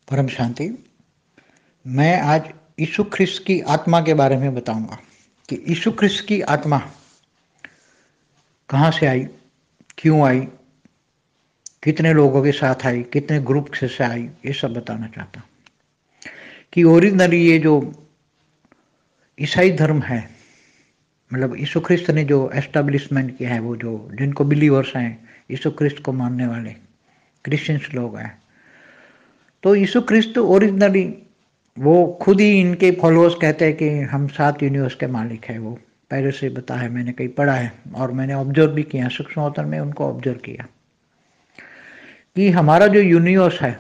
परम शांति। मैं आज यीशु ख्रिस्त की आत्मा के बारे में बताऊंगा कि यीशु ख्रिस्त की आत्मा कहाँ से आई, क्यों आई, कितने लोगों के साथ आई, कितने ग्रुप से आई, ये सब बताना चाहता हूँ। कि ओरिजिनली ये जो ईसाई धर्म है, मतलब यीशु ख्रिस्त ने जो एस्टेब्लिशमेंट किया है, वो जो जिनको बिलीवर्स हैं, यीशु ख्रिस्त को मानने वाले क्रिश्चियंस लोग हैं, तो यीशु ख्रिस्त ओरिजिनली वो खुद ही इनके फॉलोअर्स कहते हैं कि हम 7 यूनिवर्स के मालिक है। वो पहले से बता है, मैंने कहीं पढ़ा है और मैंने ऑब्जर्व भी किया, सूक्ष्म अवतरण में उनको ऑब्जर्व किया कि हमारा जो यूनिवर्स है,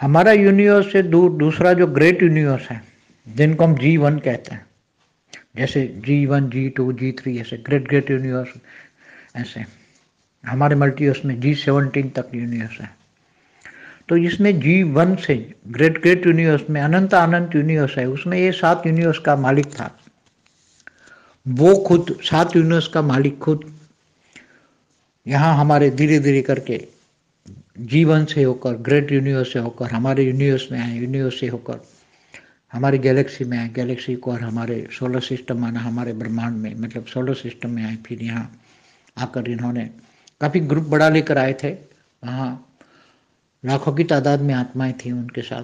हमारा यूनिवर्स से दूसरा जो ग्रेट यूनिवर्स है, जिनको हम G1 कहते हैं, जैसे G1, G2, G3 ऐसे ग्रेट ग्रेट यूनिवर्स, ऐसे हमारे मल्टीवर्स में G17 तक यूनिवर्स है। तो इसमें G1 से ग्रेट ग्रेट यूनिवर्स में अनंत अनंत यूनिवर्स है, उसमें ये 7 यूनिवर्स का मालिक था। वो खुद 7 यूनिवर्स का मालिक खुद यहाँ हमारे धीरे धीरे करके G1 से होकर, ग्रेट यूनिवर्स से होकर हमारे यूनिवर्स में आए, यूनिवर्स से होकर हमारी गैलेक्सी में आए, गैलेक्सी को और हमारे सोलर सिस्टम आना, हमारे ब्रह्मांड में मतलब सोलर सिस्टम में आए। फिर यहाँ आकर इन्होंने काफ़ी ग्रुप बड़ा लेकर आए थे, वहाँ लाखों की तादाद में आत्माएं थी उनके साथ।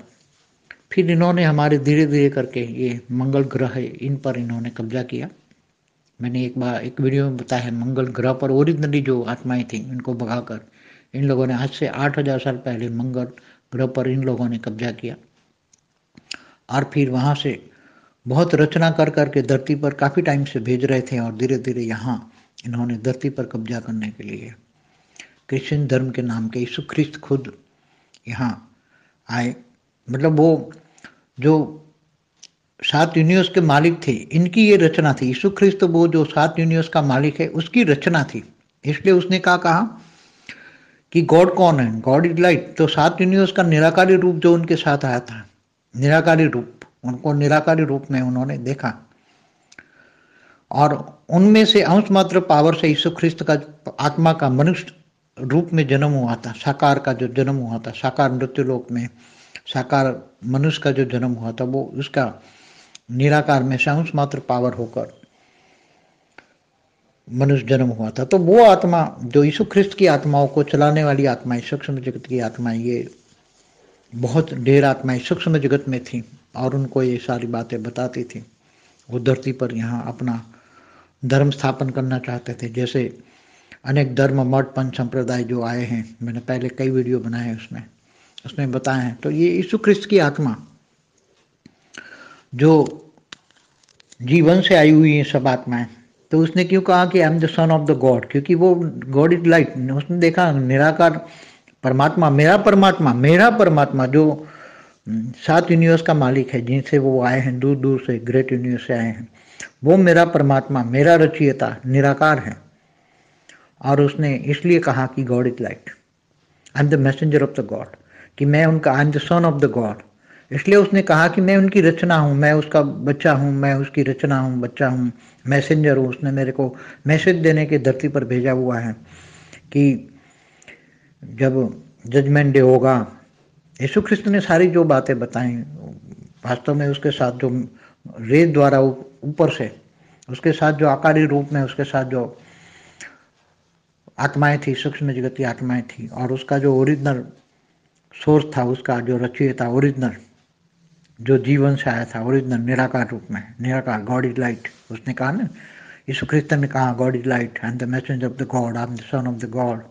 फिर इन्होंने हमारे धीरे धीरे करके ये मंगल ग्रह है, इन पर इन्होंने कब्जा किया। मैंने एक वीडियो में बताया है, मंगल ग्रह पर ओरिजिनली जो आत्माएं थी उनको भगाकर इन लोगों ने आज से 8000 साल पहले मंगल ग्रह पर इन लोगों ने कब्जा किया और फिर वहाँ से बहुत रचना कर करके धरती पर काफ़ी टाइम से भेज रहे थे और धीरे धीरे यहाँ इन्होंने धरती पर कब्जा करने के लिए क्रिश्चियन धर्म के नाम के यीशु ख्रिस्त खुद यहाँ आए। मतलब वो जो 7 यूनिवर्स के मालिक थे, इनकी ये रचना थी। यीशु ख्रिस्त वो जो 7 यूनिवर्स का मालिक है, उसकी रचना थी। इसलिए उसने कहा कि गॉड कौन है, गॉड इज लाइट। तो 7 यूनिवर्स का निराकारी रूप जो उनके साथ आया था, निराकारी रूप, उनको निराकारी रूप में उन्होंने देखा और उनमें से अंश मात्र पावर से यीशु ख्रिस्त का आत्मा का मनुष्य रूप में जन्म हुआ था। साकार का जो जन्म हुआ था, साकार मृत्युलोक में साकार मनुष्य का जो जन्म हुआ था, वो उसका निराकार में से अंश मात्र पावर होकर मनुष्य जन्म हुआ था। तो वो आत्मा जो यीशु ख्रिस्त की आत्माओं को चलाने वाली आत्माएं, सूक्ष्म जगत की आत्माएं, ये बहुत ढेर आत्माएं सूक्ष्म जगत में थी और उनको ये सारी बातें बताती थी। वो धरती पर यहाँ अपना धर्म स्थापन करना चाहते थे। जैसे अनेक धर्म, मठ, पंथ संप्रदाय जो आए हैं, मैंने पहले कई वीडियो बनाए हैं उसमें बताए हैं। तो ये यीशु ख्रिस्त की आत्मा जो G1 से आई हुई है सब आत्माएं, तो उसने क्यों कहा कि I am the son of the God, क्योंकि वो गॉड इज लाइट। उसने देखा निराकार परमात्मा, मेरा परमात्मा जो 7 यूनिवर्स का मालिक है, जिनसे वो आए हैं, दूर दूर से ग्रेट यूनिवर्स से आए हैं, वो मेरा परमात्मा, मेरा रचयिता निराकार है। और उसने इसलिए कहा कि God is light, I am the messenger of the God, कि मैं उनका, I am the son of the God. इसलिए उसने कहा कि मैं उनकी रचना हूँ, मैं उसका बच्चा हूँ, मैं उसकी रचना हूँ, बच्चा हूँ, मैसेंजर हूँ। उसने मेरे को मैसेज देने के धरती पर भेजा हुआ है कि जब जजमेंट डे होगा, यीशु ख्रिस्त ने सारी जो बातें बताई, वास्तव में उसके साथ जो रेत द्वारा ऊपर से, उसके साथ जो आकारी रूप में, उसके साथ जो आत्माएं थी, सूक्ष्म जगत की आत्माएं थी, और उसका जो ओरिजिनल सोर्स था, उसका जो रचयिता ओरिजिनल जो G1 से आया था, ओरिजिनल निराकार रूप में, निराकार, गॉड इज लाइट। उसने कहा ना, यीशु ख्रिस्त ने कहा God is light, I am the messenger of the God, I am the son of the God.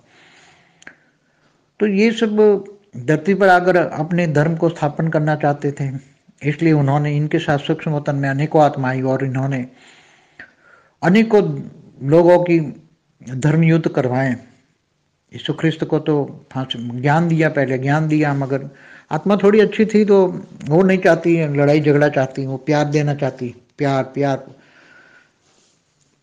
तो ये सब धरती पर आकर अपने धर्म को स्थापन करना चाहते थे, इसलिए उन्होंने इनके साथ सूक्ष्म वतन में अनेकों आत्माएं और इन्होंने अनेकों लोगों की धर्म युद्ध करवाए। यीशु ख्रिस्त को तो ज्ञान दिया, पहले ज्ञान दिया, मगर आत्मा थोड़ी अच्छी थी तो वो नहीं चाहती लड़ाई झगड़ा चाहती, वो प्यार देना चाहती, प्यार प्यार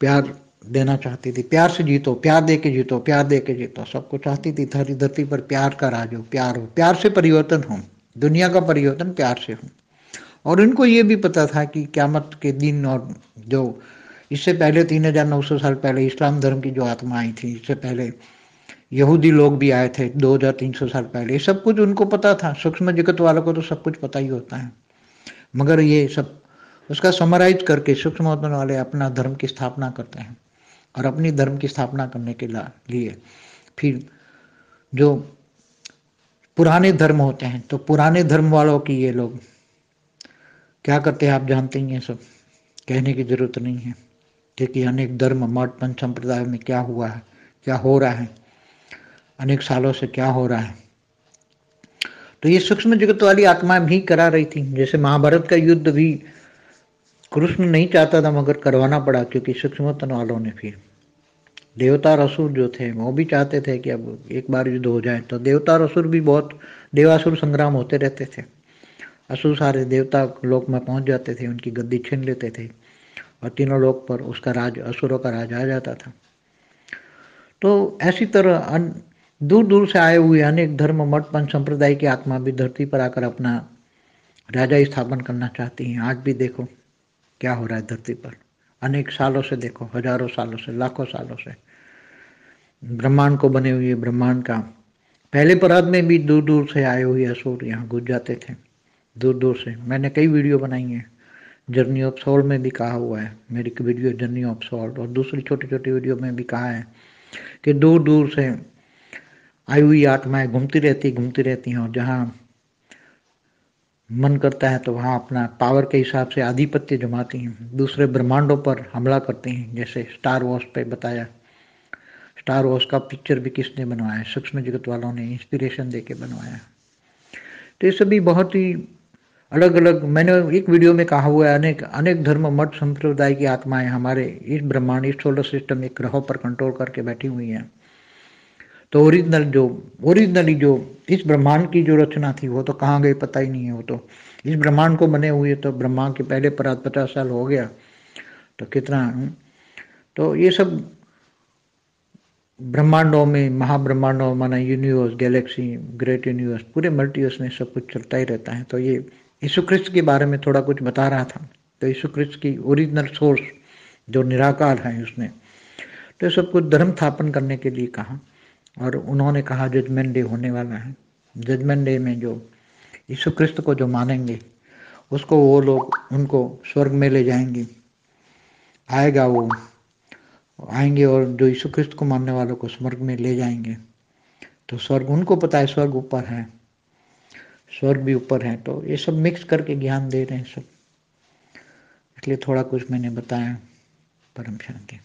प्यार देना चाहती थी। प्यार से जीतो, प्यार दे के जीतो, प्यार दे के जीतो, सबको चाहती थी। थारी धरती पर प्यार का राज हो, प्यार हो, प्यार से परिवर्तन हो, दुनिया का परिवर्तन प्यार से हो। और इनको ये भी पता था कि क़यामत के दिन, और जो इससे पहले 3900 साल पहले इस्लाम धर्म की जो आत्मा आई थी, इससे पहले यहूदी लोग भी आए थे 2300 साल पहले, ये सब कुछ उनको पता था। सूक्ष्म जगत वालों को तो सब कुछ पता ही होता है, मगर ये सब उसका समराइज करके सूक्ष्म वतन वाले अपना धर्म की स्थापना करते हैं। और अपनी धर्म की स्थापना करने के लिए फिर जो पुराने धर्म होते हैं, तो पुराने धर्म वालों की ये लोग क्या करते हैं आप जानते ही हैं, सब कहने की जरूरत नहीं है, क्योंकि अनेक धर्म मठ पंथ संप्रदाय में क्या हुआ है, क्या हो रहा है, अनेक सालों से क्या हो रहा है। तो ये सूक्ष्म जगत वाली आत्माएं भी करा रही थी। जैसे महाभारत का युद्ध भी कृष्ण नहीं चाहता था, मगर करवाना पड़ा, क्योंकि सूक्ष्म तन वालों ने फिर देवता और असुर जो थे वो भी चाहते थे कि अब एक बार युद्ध हो जाए। तो देवता और असुर भी बहुत देवासुर संग्राम होते रहते थे। असुर सारे देवता लोक में पहुंच जाते थे, उनकी गद्दी छीन लेते थे और तीनों लोक पर उसका राज, असुरों का राज आ जाता था। तो ऐसी तरह दूर दूर से आए हुए अनेक धर्म मठ पंथ संप्रदाय की आत्मा भी धरती पर आकर अपना राजा स्थापन करना चाहती हैं। आज भी देखो क्या हो रहा है धरती पर, अनेक सालों से देखो, हजारों सालों से, लाखों सालों से ब्रह्मांड को बने हुए ब्रह्मांड का पहले परात में भी दूर दूर से आए हुए असुर यहाँ घुस जाते थे, दूर दूर से। मैंने कई वीडियो बनाई हैं, जर्नी ऑफ सोल में भी कहा हुआ है, मेरी वीडियो जर्नी ऑफ सोल, और दूसरी छोटी छोटी वीडियो में भी कहा है कि दूर दूर से आई हुई आत्माएं घूमती रहती हैं, और जहाँ मन करता है तो वहाँ अपना पावर के हिसाब से आधिपत्य जमाती हैं, दूसरे ब्रह्मांडों पर हमला करती हैं। जैसे स्टार वॉर्स पे बताया, स्टार वॉर्स का पिक्चर भी किसने बनवाया है, सूक्ष्म जगत वालों ने इंस्पिरेशन देके बनवाया। तो ये सभी बहुत ही अलग अलग, मैंने एक वीडियो में कहा हुआ है, अनेक अनेक धर्म मठ संप्रदाय की आत्माएं हमारे इस ब्रह्मांड, इस सोलर सिस्टम एक ग्रहों पर कंट्रोल करके बैठी हुई हैं। तो ओरिजिनली जो इस ब्रह्मांड की जो रचना थी वो तो कहाँ गई पता ही नहीं है। वो तो इस ब्रह्मांड को बने हुए तो ब्रह्मांड के पहले परात 50 साल हो गया, तो कितना। तो ये सब ब्रह्मांडों में, महाब्रह्मांडों माना यूनिवर्स, गैलेक्सी, ग्रेट यूनिवर्स, पूरे मल्टीवर्स में सब कुछ चलता ही रहता है। तो ये यीशु क्रिस्त के बारे में थोड़ा कुछ बता रहा था। तो यीशु क्रिस्त की ओरिजिनल सोर्स जो निराकार है उसने तो सब कुछ धर्म स्थापन करने के लिए कहा। और उन्होंने कहा जजमेंट डे होने वाला है, जजमेंट डे में जो यीशु क्रिस्त को जो मानेंगे उसको वो लोग उनको स्वर्ग में ले जाएंगे, आएगा वो आएंगे, और जो यीशु क्रिस्त को मानने वालों को स्वर्ग में ले जाएंगे। तो स्वर्ग उनको पता है, स्वर्ग ऊपर है, स्वर्ग भी ऊपर है। तो ये सब मिक्स करके ज्ञान दे रहे हैं सब, इसलिए थोड़ा कुछ मैंने बताया। परम शांति।